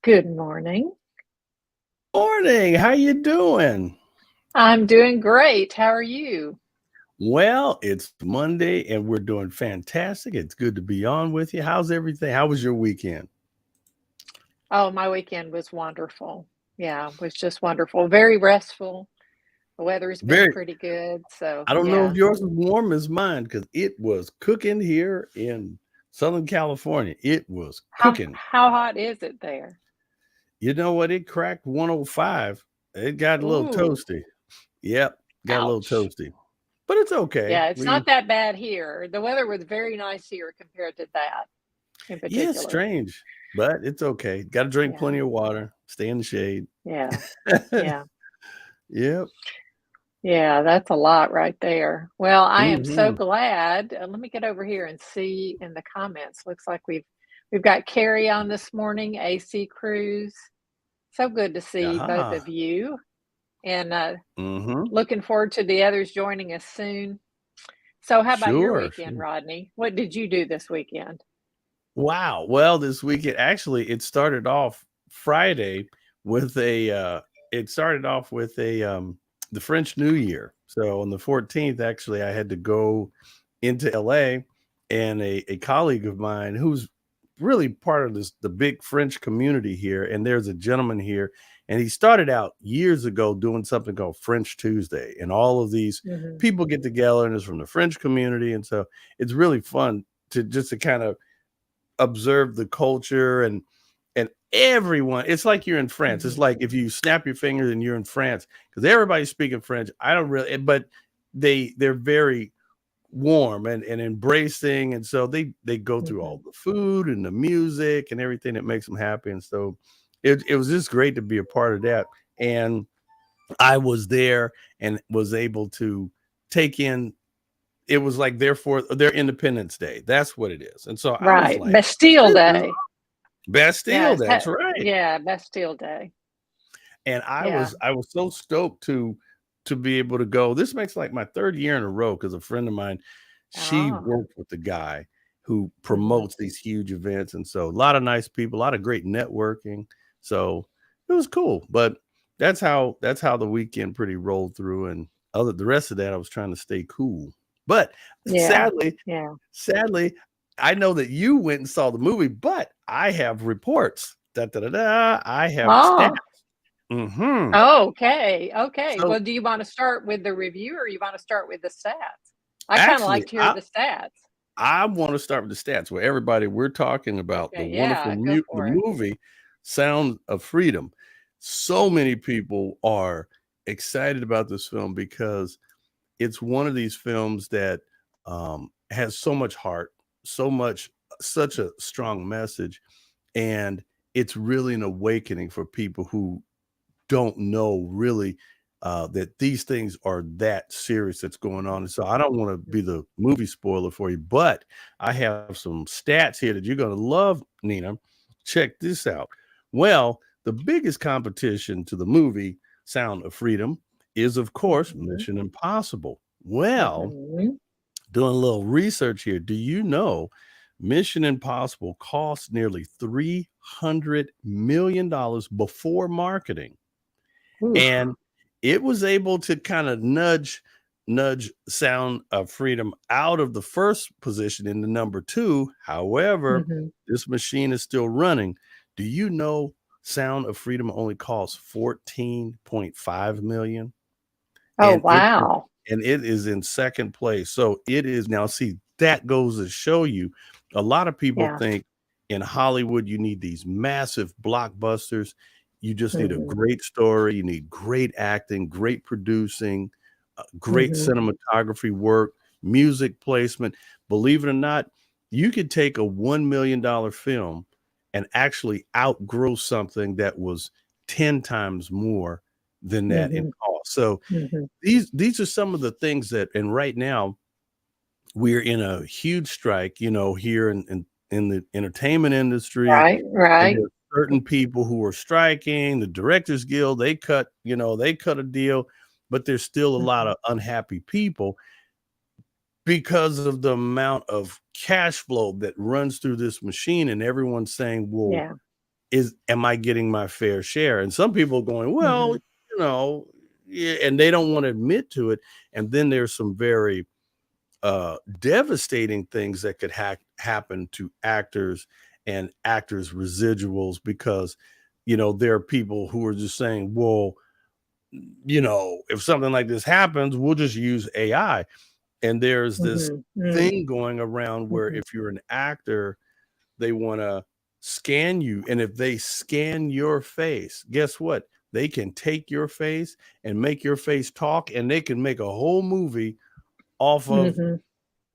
Good morning. Morning. How you doing? I'm doing great. How are you? Well, it's Monday and we're doing fantastic. It's good to be on with you. How's everything? How was your weekend? Oh, my weekend was wonderful. Yeah, it was just wonderful. Very restful. The weather's been Very. pretty good. So, I don't know if yeah. yours was warm as mine because it was cooking here in Southern California. It was cooking. How hot is it there? You know what? It cracked 105. It got a little Ooh, toasty. Yep, got a little ouch. toasty, but it's okay. Yeah, it's We not that bad here. The weather was very nice here compared to that in Yeah, it's particular. strange, but it's okay. Got to drink Yeah, plenty of water. Stay in the shade. yeah, yeah. Yep. Yeah, that's a lot right there. Well, I am so Mhm. glad. Let me get over here and see in the comments. Looks like we've got Carrie on this morning, AC Cruise. So good to see both Aha. of you, and Mhm. looking forward to the others joining us soon. So, how about your Sure, weekend, sure. Rodney? What did you do this weekend? Wow. Well, this weekend actually it started off Friday with the French New Year. So on the 14th, actually, I had to go into LA, and a colleague of mine who's really part of the big French community here, and there's a gentleman here, and he started out years ago doing something called French Tuesday, and all of these Hmm. people get together and it's from the French community, and so it's really fun to kind of observe the culture and everyone. It's like you're in France. It's Hmm. like if you snap your fingers and you're in France because everybody's speaking French. I don't really, but they're very warm and embracing, and so they go through Hmm. all the food and the music and everything that makes them happy. And so it was just great to be a part of that. And I was there and was able to take in. It was like their Independence Day. That's what it is. And so I was Right, like, Bastille this is Day. Bastille, Yes, that's right. yeah, Bastille Day. And I Yeah. was I was so stoked to be able to go. This makes like my third year in a row because a friend of mine, she Ah. worked with the guy who Hmm. promotes these huge events. And so a lot of nice people, a lot of great networking. So it was cool. But that's how the weekend pretty rolled through. And other the rest of that, I was trying to stay cool. But Yeah. sadly, Yeah. sadly, I know that you went and saw the movie, but I have reports. Da, da, da, da. I have stats. Oh. Hmm. Okay, okay. So Well, do you wanna start with the review or you wanna start with the stats? I kinda actually, like to hear the stats. I want to start with the stats where everybody we're talking about Okay, yeah, go the for it. movie Sound of Freedom. So many people are excited about this film because it's one of these films that has so much heart, such a strong message, and it's really an awakening for people who don't know really that these things are that serious that's going on. And so I don't want to be Mhm. the movie spoiler for you, but I have some stats here that you're going to love, Nina. Check this out. Well, the biggest competition to the movie Sound of Freedom is, of course, Mhm. Mission Impossible. Well, Mhm. doing a little research here, do you know Mission Impossible cost nearly $300 million before marketing? Oof. And it was able to kind of nudge Sound of Freedom out of the first position into number 2. However, Mhm. this machine is still running. Do you know Sound of Freedom only costs 14.5 million, Oh, and wow. it is in second place. So it is now, see, that goes to show you a lot of people Yeah. think in Hollywood you need these massive blockbusters. You just need a Mhm. great story, you need great acting, great producing, great Mhm. cinematography work, music placement. Believe it or not, you could take a $1 million film and actually outgrow something that was 10 times more than that in Mhm. cost. So Mhm. these are some of the things that, and right now we're in a huge strike, here in the entertainment industry, Right, and right. there's certain people who are striking. The Directors Guild, they cut a deal, but there's still a lot Mhm. of unhappy people because of the amount of cash flow that runs through this machine, and everyone's saying, well, Yeah. am I getting my fair share? And some people going, well, Mhm. yeah, and they don't want to admit to it. And then there's some very devastating things that could happen to actors and actors' residuals because, there are people who are just saying, well, if something like this happens, we'll just use AI. And there's this Mhm. Mm. thing going around where Mhm. if you're an actor, they want to scan you. And if they scan your face, guess what? They can take your face and make your face talk, and they can make a whole movie off of Mhm.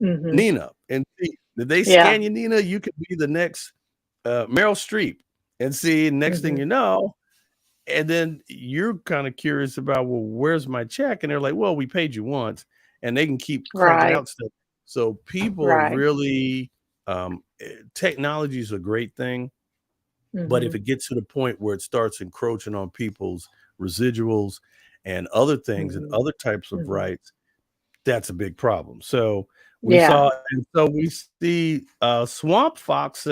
Mhm. Nina. And see, if they Yeah. scan you, Nina, you could be the next Meryl Streep. And see, next thing Mhm. you know, and then you're kind of curious about, well, where's my check? And they're like, well, we paid you once, and they can keep cranking Right. out stuff. So people are Right. really, technology is a great thing, but if Mhm. it gets to the point where it starts encroaching on people's residuals and other things and Mhm. other types of Mhm. rights, that's a big problem. So Yeah. we see Swamp Fox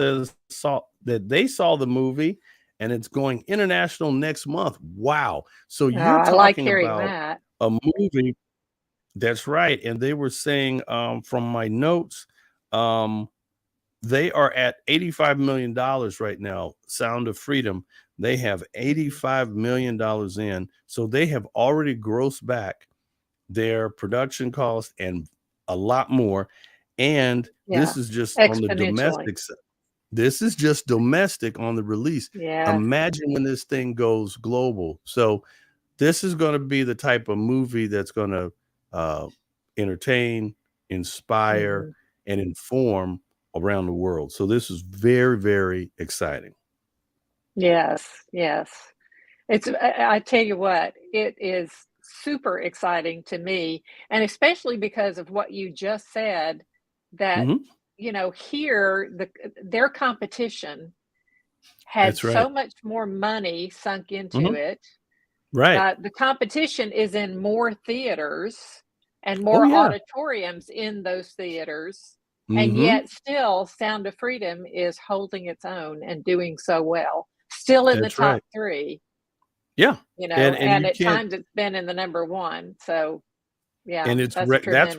saw that they saw the movie and it's going international next month. Wow. So Oh, you're I like talking hearing about that. a movie that's right. And they were saying from my notes, um, they are at $85 million right now. Sound of Freedom. They have Mhm. $85 million in. So they have already grossed back their production cost and a lot more. And Yeah. this is just on the Exponentially. domestic side. This is just domestic on the release. Yeah. Imagine when this thing goes global. So this is going to be the type of movie that's going to uh, entertain, inspire, Mhm. and inform around the world. So this is very, very exciting. Yes. Yes. I tell you what, it is super exciting to me, and especially because of what you just said, that, Mhm. here, their competition had That's right. so much more money sunk into Mhm. it. Right. The competition is in more theaters and Oh more yeah. auditoriums in those theaters, and Mhm. yet still Sound of Freedom is holding its own and doing so well. Still in the That's top right. 3, Yeah. And and you at can't. times it's been in the number 1, so yeah, And it's that's tremendous.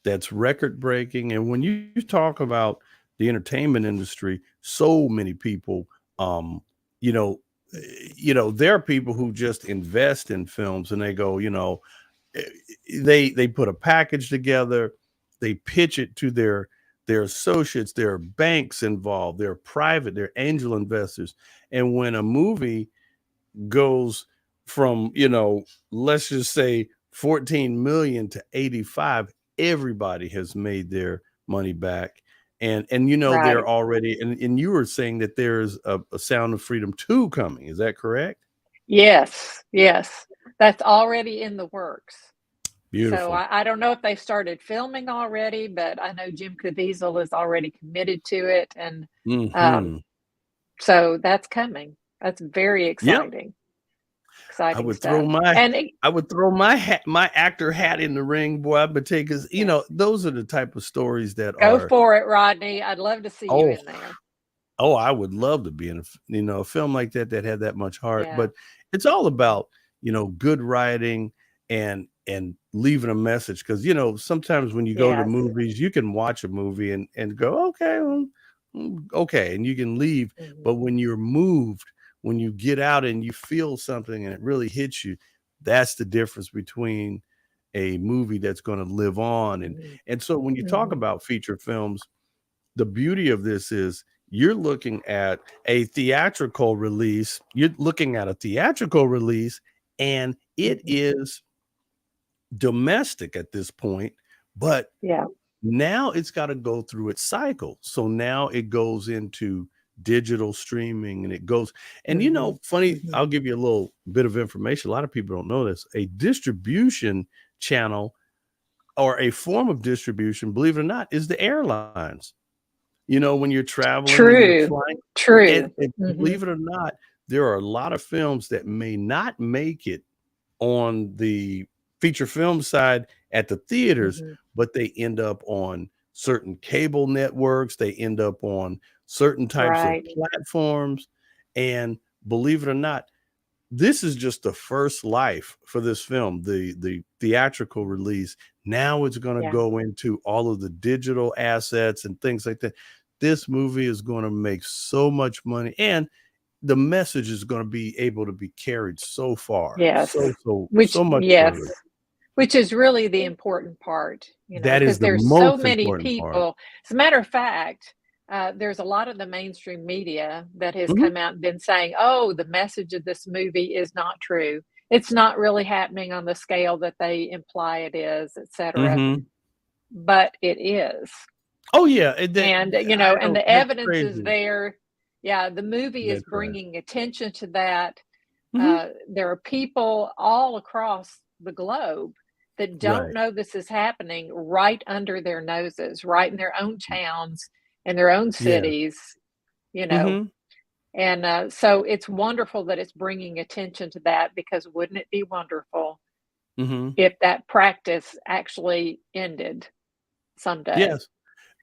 that's record breaking. And when you talk about the entertainment industry, so many people, um, you know, there are people who just invest in films and they go, eh, they put a package together, they pitch it to their associates, there are banks involved, they're private, they're angel investors. And when a movie goes from, let's just say 14 million to 85, everybody has made their money back. And they're Right. already, and you were saying that there's a Sound of Freedom 2 coming. Is that correct? Yes, yes. That's already in the works. So Beautiful. I don't know if they started filming already, but I know Jim Caviezel is already committed to it, and, um, Hmm. so that's coming. That's very Yep. I exciting would throw stuff. my And it I would throw my actor hat in the ring, boy. I would take, because Yeah. those are the type of stories that Go are, for it, Rodney. I'd love to see you oh, in there. I would love to be in a film like that had that much heart. Yeah. But it's all Mhm. about, good writing and leaving a message. Because sometimes when you go to the Yes. movies, you can watch a movie and go, okay, well, okay, and you can leave. But Mhm. when you're moved, when you get out and you feel something and it really hits you, that's the difference between a movie that's going to live on. and Mhm. and so when you talk Mhm. about feature films, the beauty of this is you're looking at a theatrical release. You're looking at a theatrical release, and it Mhm. is domestic at this point, but Yeah. now it's got to go through its cycle. So now it goes into digital streaming and it goes, and Mhm. funny, Mhm. I'll give you a little bit of information. A lot of people don't know this. A distribution channel or a form of distribution, believe it or not, is the airlines. When you're traveling and you're True. flying, and True. believe Mhm. it or not, there are a lot of films that may not make it on the feature film side at the theaters, Mhm. but they end up on certain cable networks, they end up on certain types of Right. platforms, And believe it or not, this is just the first life for this film, the theatrical release. Now it's going to Yeah. go into all of the digital assets and things like that. This movie is going to make so much money, and the message is going to be able to be carried so far, Yes. so much Yes. further. Which is really the important part, That is because the there's so most many important part. people. As a matter of fact, there's a lot of the mainstream media that has Mhm, come out and been saying, "Oh, the message of this movie is not true. It's not really happening on the scale that they imply it is, etc." mhm. But it is. Oh, yeah, and that And, I and know, the that's evidence is crazy. there. Yeah, the movie is That's right. bringing attention to that. Mhm. There are people all across the globe that don't Right. know this is happening right under their noses, right in their own towns, in their own Yeah. cities, you know. Mhm, And so it's wonderful that it's bringing attention to that, because wouldn't it be wonderful mhm. if that practice actually ended someday Yes,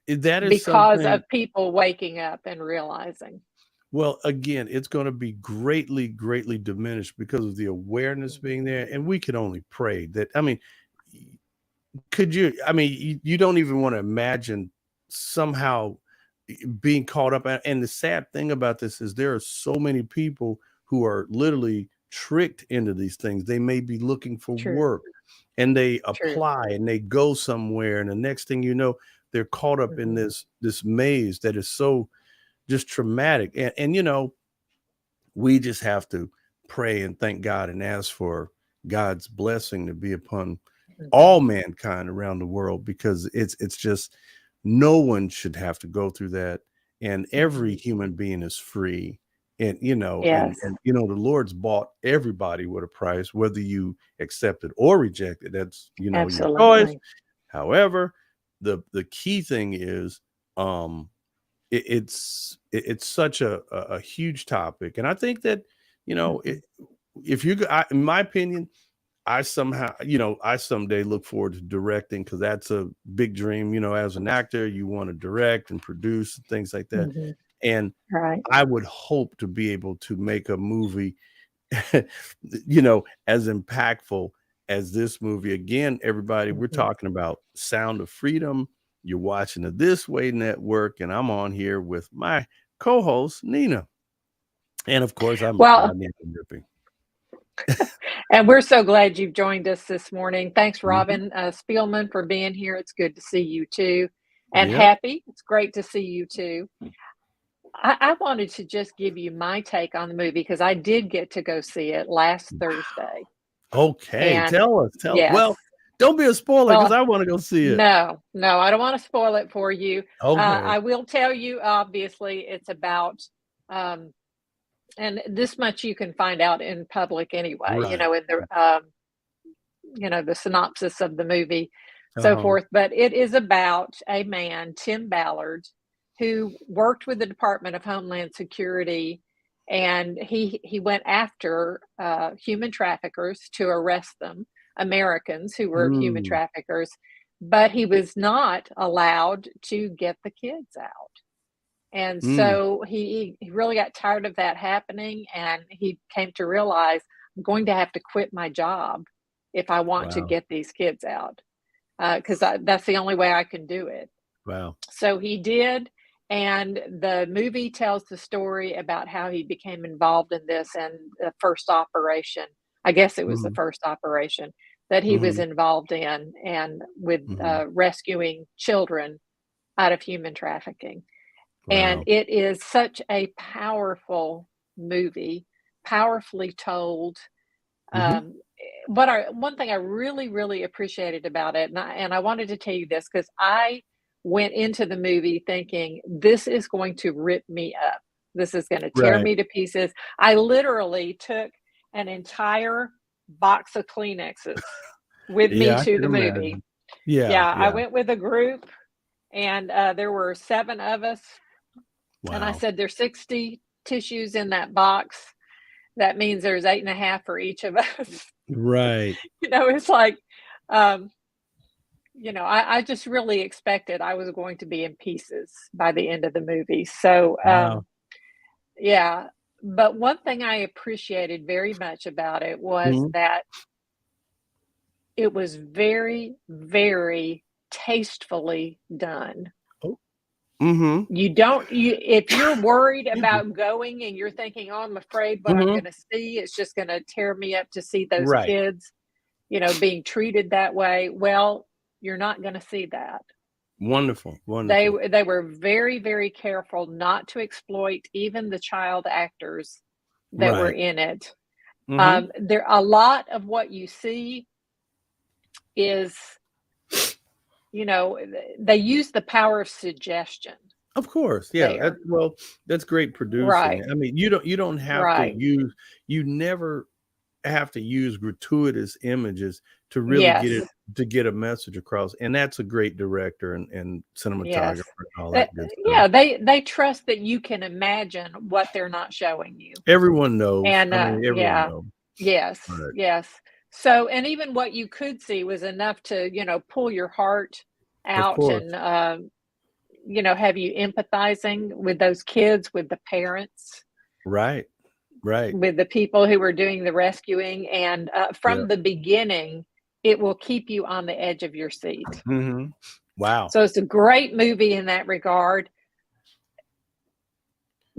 that is because something. of people waking up and realizing? Well, again, it's gonna be greatly, greatly diminished because of the awareness being there, and we can only pray that, I mean, y could you, I mean, you don't even wanna imagine somehow being caught up, and the sad thing about this is there are so many people who are literally tricked into these things. They may be looking for True, work, and they true. apply, and they go somewhere, and the next thing you know, they're caught up in Mhm. this maze that is so just traumatic. And we just have to pray and thank God and ask for God's blessing to be upon all Mhm. mankind around the world, because it's just, no one should have to go through that, and every Mhm. human being is free. And Yes, the Lord's bought everybody with a price, whether you accept it or reject it. That's your choice. absolutely. However, the key thing is, um it's such a huge topic, and I think that, Mhm. if in my opinion, I someday look forward to directing, because that's a big dream. As an actor, you want to direct and produce and things like that. Mhm. And Right. I would hope to be able to make a movie, as impactful as this movie. Again, everybody, we're Mhm. talking about Sound of Freedom. You're watching the This Way Network, and I'm on here with my co-host Nina, and of course, I'm Well, Rodney. I'm Ripping. and we're so glad you've joined us this morning. Thanks, Mhm. Robin Spielman, for being here. It's good to see you too. And Yep. Happy, it's great to see you too. I wanted to just give you my take on the movie, because I did get to go see it last Thursday. Okay, And tell us. yes, Well, don't be a spoiler, because well, I want to go see it. no, no, I don't want to spoil it for you. Okay. I will tell you, obviously, it's about, um, and this much you can find out in public anyway, Right. in the synopsis of the movie, so Uh-huh. forth. But it is about a man, Tim Ballard, who worked with the Department of Homeland Security, and he went after human traffickers to arrest them, Americans who were human Mm. traffickers, but he was not allowed to get the kids out. And Mm. so he really got tired of that happening, and he came to realize, I'm going to have to quit my job if I want to Wow. get these kids out, because that's the only way I can do it. Wow. So he did, and the movie tells the story about how he became involved in this, and the first operation. I guess it was the Mhm. first operation that he was Mhm. involved in, and with Mhm. rescuing children out of human trafficking. And Wow. it is such a powerful movie, powerfully told. Mhm. One thing I really, really appreciated about it, and I wanted to tell you this, because I went into the movie thinking, this is going to rip me up. This is going to tear Right. me to pieces. I literally took an entire box of Kleenexes with me Yeah, I to can the movie. imagine. Yeah, Yeah, I yeah. went with a group, and there were 7 of us, and I Wow. said, there's 60 tissues in that box. That means there's 8.5 for each of us. Right. It's like, um, I just really expected I was going to be in pieces by the end of the movie. So, Wow. yeah. but one thing I appreciated very much about it was Mhm. that it was very, very tastefully done. Oh. Mhm. You don't you if you're worried Excuse me. about going and you're thinking, "Oh, I'm afraid what I'm Mhm. gonna see, it's just gonna tear me up to see those Right. kids, being treated that way." Well, you're not gonna see that. Wonderful, They wonderful. w they were very, very careful not to exploit even the child actors that were Right. in it. Mhm. There a lot of what you see is, they use the power of suggestion Of course, yeah, there. that's great producing. Right, I mean, you don't have to right. use you never have to use gratuitous images to really Yes, get a message across, and that's a great director and cinematographer yes. and all Uh, that good stuff. yeah, they trust that you can imagine what they're not showing you. Everyone knows. And, I mean, everyone yeah. knows. Yes, Right. yes. So and even what you could see was enough to, pull your heart Of out course. and, have you empathizing with those kids, with the parents, Right. Right. with the people who were doing the rescuing, and, Yeah. from the beginning, it will keep you on the edge of your seat. Mhm. Wow. So it's a great movie in that regard,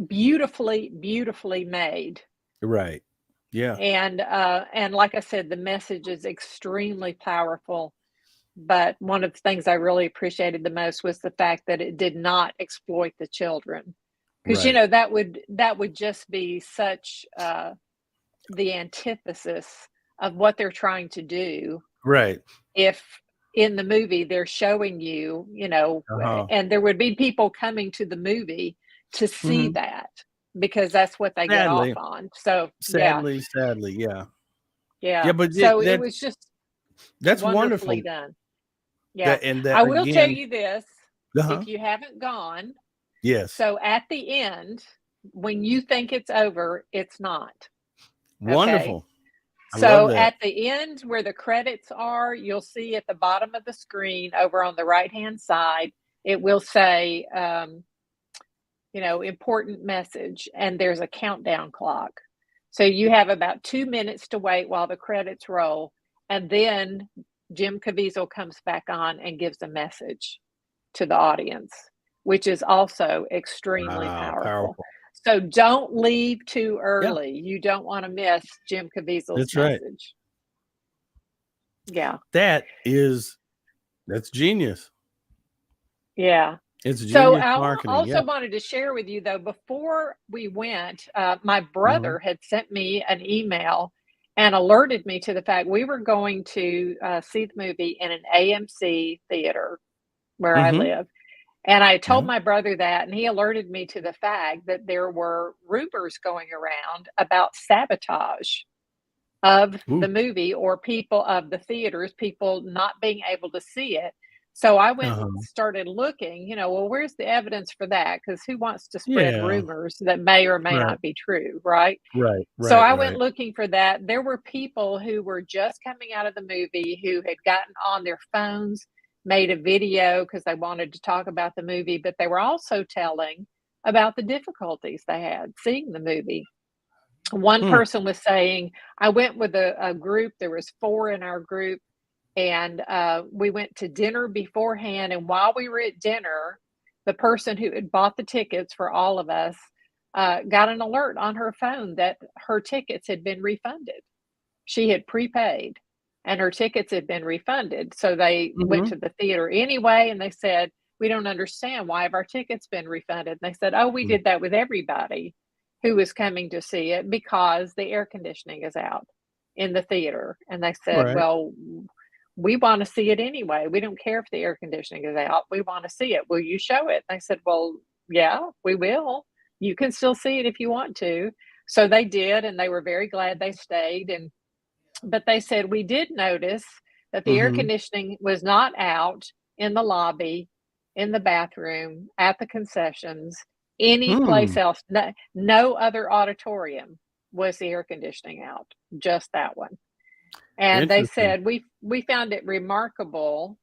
beautifully, beautifully made. Right. Yeah. And like I said, the message is extremely powerful. But one of the things I really appreciated the most was the fact that it did not exploit the children. Because Right. that would just be such the antithesis of what they're trying to do Right. if in the movie they're showing you, Uh-huh. and there would be people coming to the movie to see Mhm. that because that's what they get off Sadly. on. So, yeah, Sadly, yeah. Yeah, yeah. but So it that was just that's wonderfully wonderful. done. Yeah. That and that I will tell again you this, Uh-huh. if you haven't gone, Yes. so at the end, when you think it's over, it's not, okay? Wonderful. I love So that. at the end where the credits are, you'll see at the bottom of the screen over on the right-hand side, it will say, important message, and there's a countdown clock. So you have about 2 minutes to wait while the credits roll, and then Jim Caviezel comes back on and gives a message to the audience, which is also extremely Wow, powerful. powerful. So don't leave too Yeah, early. You don't want to miss Jim Caviezel's that's right. message. Yeah. That is that's genius. Yeah. It's So genius I marketing, yeah. also wanted to share with you though, before we went, my Mhm. brother had sent me an email and alerted me to the fact we were going to see the movie in an AMC theater where I Mhm. live. And I Yeah. told my brother that, and he alerted me to the fact that there were rumors going around about sabotage of Ooh. the movie or people of the theaters, people not being able to see it. So I went and Uh-huh. started looking, well, where's the evidence for that? Because who wants to spread Yeah. rumors that may or may Right. not be true, right? Right. So Right. I went Right. looking for that. There were people who were just coming out of the movie who had gotten on their phones, made a video because they wanted to talk about the movie, but they were also telling about the difficulties they had seeing the movie. One Hmm. person was saying, I went with a group, there was 4 in our group, and, we went to dinner beforehand, and while we were at dinner, the person who had bought the tickets for all of us, got an alert on her phone that her tickets had been refunded. She had prepaid, and her tickets had been refunded, so they went Mhm. to the theater anyway, and they said, "We don't understand, why have our tickets been refunded?" And they said, "Oh, we Mm. did that with everybody who was coming to see it because the air conditioning is out in the theater." And they said, Right. "Well, we wanna see it anyway. We don't care if the air conditioning is out. We wanna see it. Will you show it?" And I said, "Well, yeah, we will. You can still see it if you want to." So they did, and they were very glad they stayed, and but they said, "We did notice that the air Mhm. conditioning was not out in the lobby, in the bathroom, at the concessions, any place Hmm. else. No other auditorium was the air conditioning out, just that one." And they Interesting. said, "We found it remarkable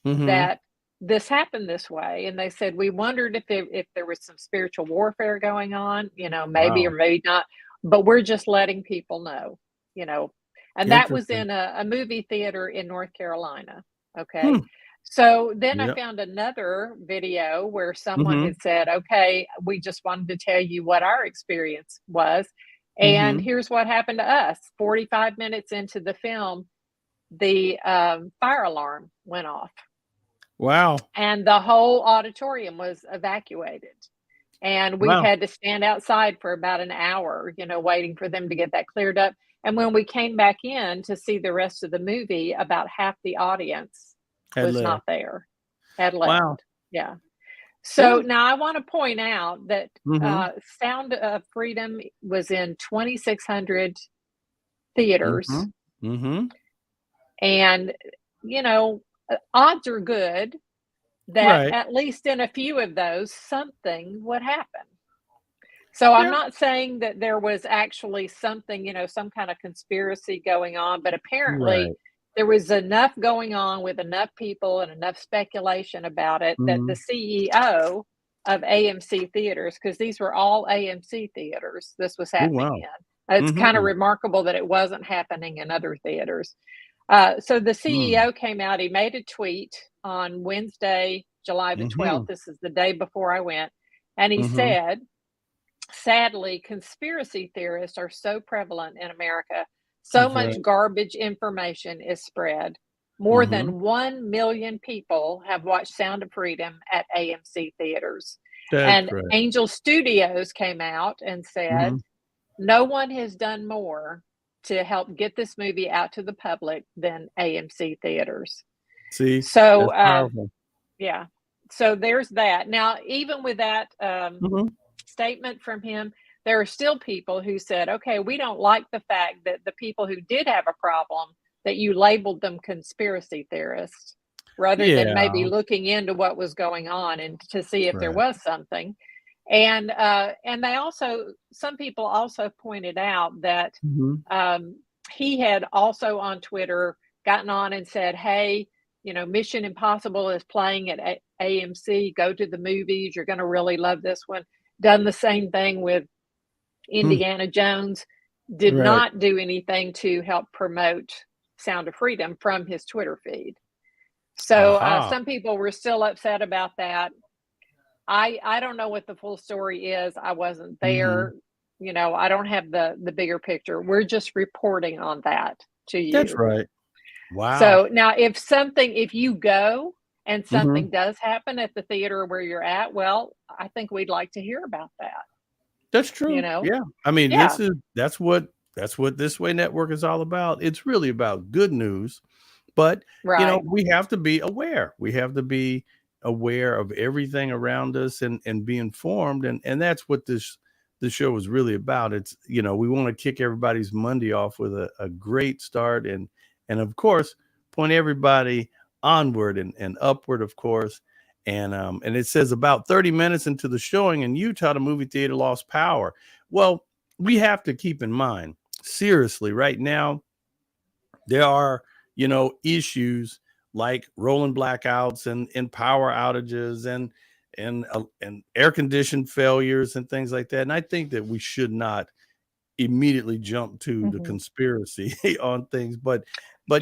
Mhm. that this happened this way. And they said, we wondered if there was some spiritual warfare going on, maybe or Wow. maybe not, but we're just letting people know, you know. And that was Interesting. in a movie theater in North Carolina. Okay. Hmm. So then I Yep. found another video where someone Mhm. had said, okay, we just wanted to tell you what our experience was. And Mhm. here's what happened to us. 45 minutes into the film, the fire alarm went off Wow. and the whole auditorium was evacuated. And we Wow. had to stand outside for about an hour, waiting for them to get that cleared up. And when we came back in to see the rest of the movie, about half the audience Had was left. not there, had Wow. left. Yeah. Yeah. So now I want to point out that Mhm. Sound of Freedom was in 2,600 theaters. Mhm. Mhm. And, odds are good that Right. at least in a few of those, something would happen. So I'm Yeah. not saying that there was actually something, some kind of conspiracy going on, but apparently Right. there was enough going on with enough people and enough speculation about it that the Mhm. CEO of AMC theaters, because these were all AMC theaters this was Oh, happening wow. in. It's kind of Mhm. remarkable that it wasn't happening in other theaters. So the Mm. CEO came out, he made a tweet on Wednesday, July the 12th. Mhm. This is the day before I went. And he Mhm. said, sadly, conspiracy theorists are so prevalent in America. So That's much right. garbage information is spread. More Mhm. than 1 million people have watched Sound of Freedom at AMC theaters. That's And right. Angel Studios came out and said, Mhm. no one has done more to help get this movie out to the public than AMC theaters. See? So, That's powerful. yeah. So there's that. Now, even with that Mhm. statement from him, there are still people who said, okay, we don't like the fact that the people who did have a problem, that you labeled them conspiracy theorists rather than maybe Yeah. looking into what was going on and to see That's if there right. was something. And they also, some people also pointed out that Mhm. um, he had also on Twitter gotten on and said, hey, Mission Impossible is playing at AMC. Go to the movies. You're going to really love this one. Done the same thing with Hmm. Indiana Jones. Did Right. not do anything to help promote Sound of Freedom from his Twitter feed. So Aha. some people were still upset about that. I don't know what the full story is. I wasn't Mhm. there. I don't have the bigger picture. We're just reporting on that to That's you. right. Wow. So now if you go and Mhm. something does happen at the theater where you're at, well, I think we'd like to hear about that, That's you true. know? Yeah. I mean, Yeah, that's what This Way Network is all about. It's really about good news, but right. we have to be aware. We have to be aware of everything around us and be informed. And that's what this show is really about. It's we want to kick everybody's Monday off with a great start and of course point everybody onward and upward, of course. And it says about 30 minutes into the showing in Utah, the movie theater lost power. Well, we have to keep in mind, seriously, right now, there are, issues like rolling blackouts and power outages and air conditioned failures and things like that. And I think that we should not immediately jump to the Mhm. conspiracy on things, but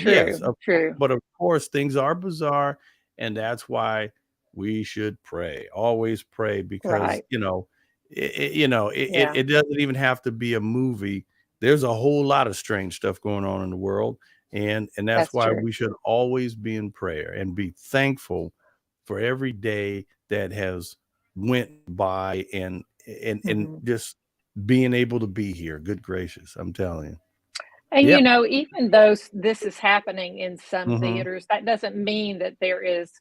yes, True, true. but of course things are bizarre, and that's why we should pray. Always pray because Right. it Yeah, doesn't even have to be a movie. There's a whole lot of strange stuff going on in the world, and that's that's why true. we should always be in prayer and be thankful for every day that has went by and Mhm. just being able to be here. Good gracious, I'm telling you. And, Yep. even though this is happening in some Mhm. theaters, that doesn't mean that there is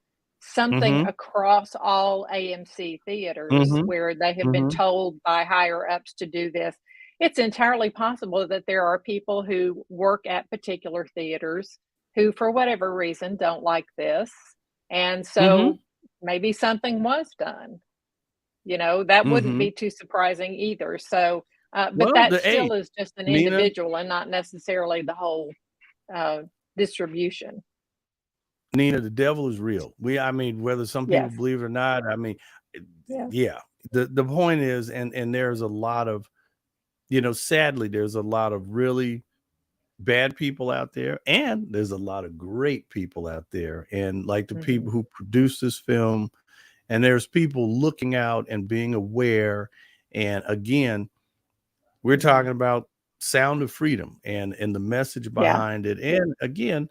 something Mhm. across all AMC theaters Mhm. where they have been Mhm. told by higher ups to do this. It's entirely possible that there are people who work at particular theaters who, for whatever reason, don't like this. And Mhm. so maybe something was done. That wouldn't Mhm. be too surprising either. So, but Well, that the still is just an Nina, individual and not necessarily the whole uh, distribution. Nina, the devil is real. I mean, whether some people Yes. believe it or not, I mean, Yes. yeah. The point is, and there's a lot of, sadly, there's a lot of really bad people out there, and there's a lot of great people out there. And like the Hmm. people who produce this film, and there's people looking out and being aware. And again, we're Hmm. talking about Sound of Freedom and the message Yeah. behind it. And again,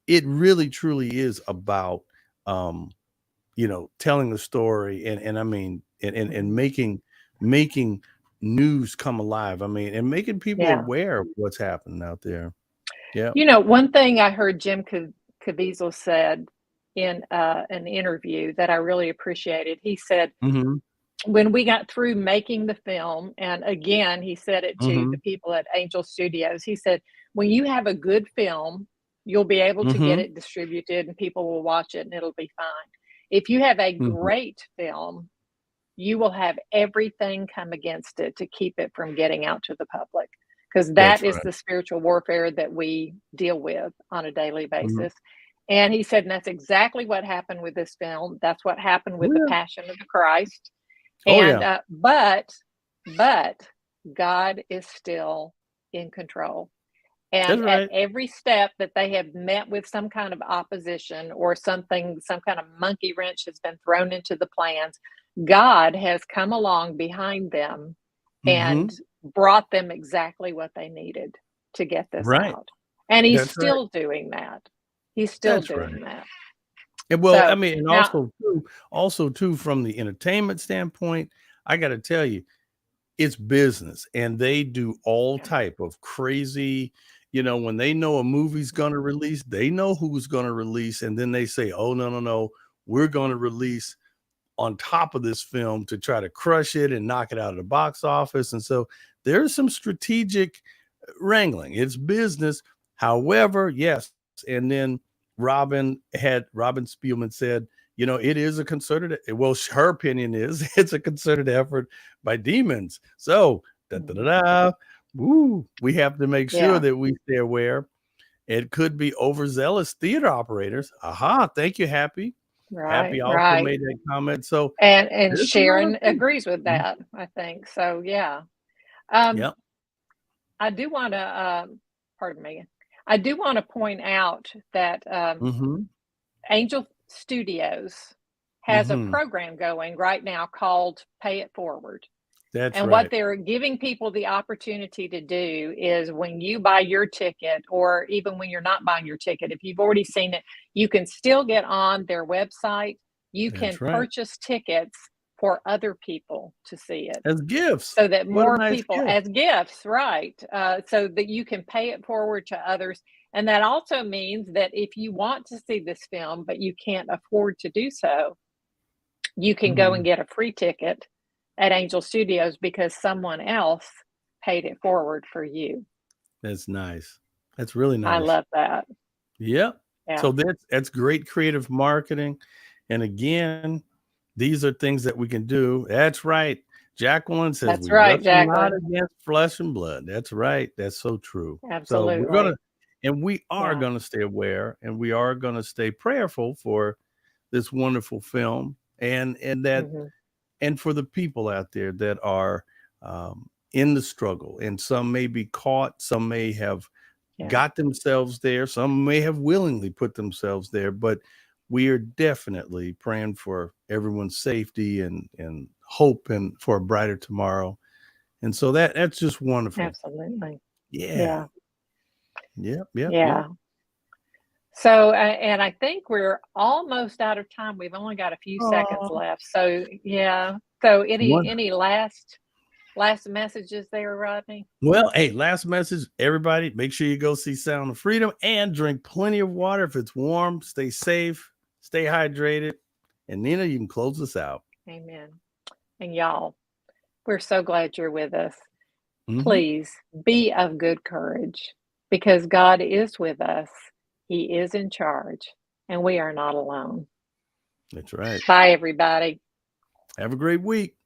it really truly is about um telling the story, and I mean, and Hmm. making news come alive. I mean, and making people Yeah. aware of what's happening out there. Yeah. One thing I heard Jim Caviezel said in an interview that I really appreciated. He said, Mhm. when we got through making the film, and again, he said it to the Mhm. people at Angel Studios, he said, when you have a good film, you'll be able to get Mhm. it distributed and people will watch it and it'll be fine. If you have a Mhm. great film, you will have everything come against it to keep it from getting out to the public, because that That's is right. the spiritual warfare that we deal with on a daily Mhm. basis. And he said, and that's exactly what happened with this film. That's what happened Oh with the yeah. Passion of the Christ. Oh And yeah. but God is still in control. That's And at right. every step that they have met with some kind of opposition or something, some kind of monkey wrench has been thrown into the plans, God has come along behind them and Mhm. brought them exactly what they needed to get this Right. out. And he's That's right. still doing that. He's still That's right. doing that. And well, I So mean, and now, also too, from the entertainment standpoint, I got to tell you, it's business, and they do all yeah. type of crazy, when they know a movie's going to release, they know who's going to release, and then they say, oh no, no, no, we're going to release on top of this film to try to crush it and knock it out of the box office. And so there's some strategic wrangling. It's business. However, yes, and then Robin Spielman said, it is a concerted, well, her opinion is it's a concerted effort by demons. So da da da Mhm. da. Woo, we have to make sure Yeah. that we stay aware. It could be overzealous theater operators. Aha, thank you, Happy. Right, Happy also right. made that comment. So And there's a lot of Sharon things. agrees with Mhm. that, I think. So yeah. Um, Yep. I do want to, pardon me. I do want to point out that Mhm. Angel Studios has a Mhm. program going right now called Pay It Forward. That's And what right. they're giving people the opportunity to do is, when you buy your ticket, or even when you're not buying your ticket, if you've already seen it, you can still get on their website. You can That's right. purchase tickets for other people to see it, As gifts. so that What a more nice people, gift. as gifts, right? So that you can pay it forward to others. And that also means that if you want to see this film, but you can't afford to do so, you can go and Mhm. get a free ticket at Angel Studios because someone else paid it forward for you. That's nice. That's really I nice. love that. Yep. Yeah, So that's great creative marketing. And again, these are things that we can do. That's right. Jacqueline says that's we right, wrestle not Jacqueline. against flesh and blood. That's right. That's so true. So Absolutely. we are Yeah. gonna stay aware, and we are gonna stay prayerful for this wonderful film, Hmm. and for the people out there that are in the struggle. And some may be caught, some may have Yeah. got themselves there, some may have willingly put themselves there, but we are definitely praying for everyone's safety and hope and for a brighter tomorrow. And so that's just wonderful. Absolutely. Yeah. Yeah. Yep. Yep. Yep. Yeah. So, and I think we're almost out of time. We've only got a few seconds Oh, left. So, yeah. So, any one. any last messages there, Rodney? Well, hey, last message, everybody, make sure you go see Sound of Freedom and drink plenty of water. If it's warm, stay safe, stay hydrated. And Nina, you can close us out. Amen. And y'all, we're so glad you're with us. Hmm. Please be of good courage, because God is with us. He is in charge, and we are not alone. That's right. Bye, everybody. Have a great week.